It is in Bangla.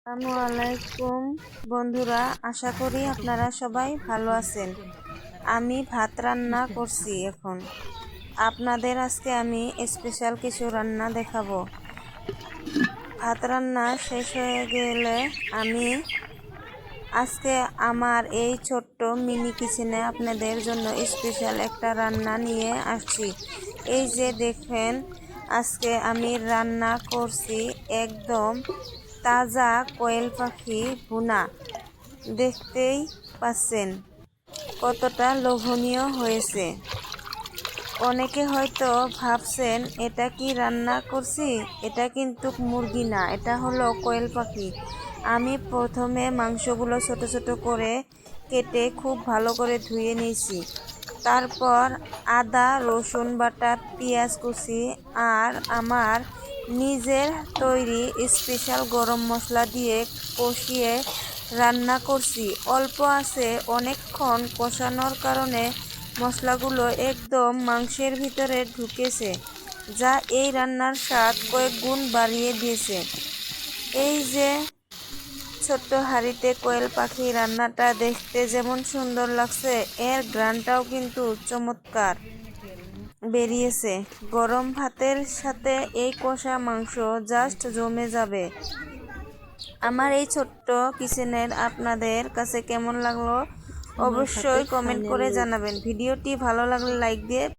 আসসালামু আলাইকুম বন্ধুরা, আশা করি আপনারা সবাই ভালো আছেন। আমি ভাত রান্না করছি। এখন আপনাদের আজকে আমি স্পেশাল কিছু রান্না দেখাবো। ভাত রান্না শেষ হয়ে গেলে আমি আজকে আমার এই ছোট্ট মিনি কিচেনে আপনাদের জন্য স্পেশাল একটা রান্না নিয়ে আসছি। এই যে দেখেন, আজকে আমি রান্না করছি একদম তাজা কোয়েল পাখি ভুনা। দেখতেই পাচ্ছেন কতটা লোভনীয় হয়েছে। অনেকে হয়তো ভাবছেন এটা কি রান্না করছি, এটা কিন্তু মুরগি না, এটা হলো কোয়েল পাখি। আমি প্রথমে মাংসগুলো ছোট ছোট করে কেটে খুব ভালো করে ধুয়ে নিয়েছি। তারপর আদা রসুন বাটা, পেঁয়াজ কুচি আর আমার নিজের তৈরি স্পেশাল গরম মশলা দিয়ে কষিয়ে রান্না করছি। অল্প আছে অনেকক্ষণ কষানোর কারণে মশলাগুলো একদম মাংসের ভিতরে ঢুকেছে, যা এই রান্নার স্বাদ কয়েক গুণ বাড়িয়ে দিয়েছে। এই যে ছোট্ট হাঁড়িতে কোয়েল পাখি রান্নাটা দেখতে যেমন সুন্দর লাগছে, এর ঘ্রাণটাও কিন্তু চমৎকার বেরিয়েছে। গরম ভাতের সাথে এই কষা মাংস জাস্ট জমে যাবে। আমার এই ছোট্ট কিচেনের আপনাদের কাছে কেমন লাগলো অবশ্যই কমেন্ট করে জানাবেন। ভিডিওটি ভালো লাগলে লাইক দিয়ে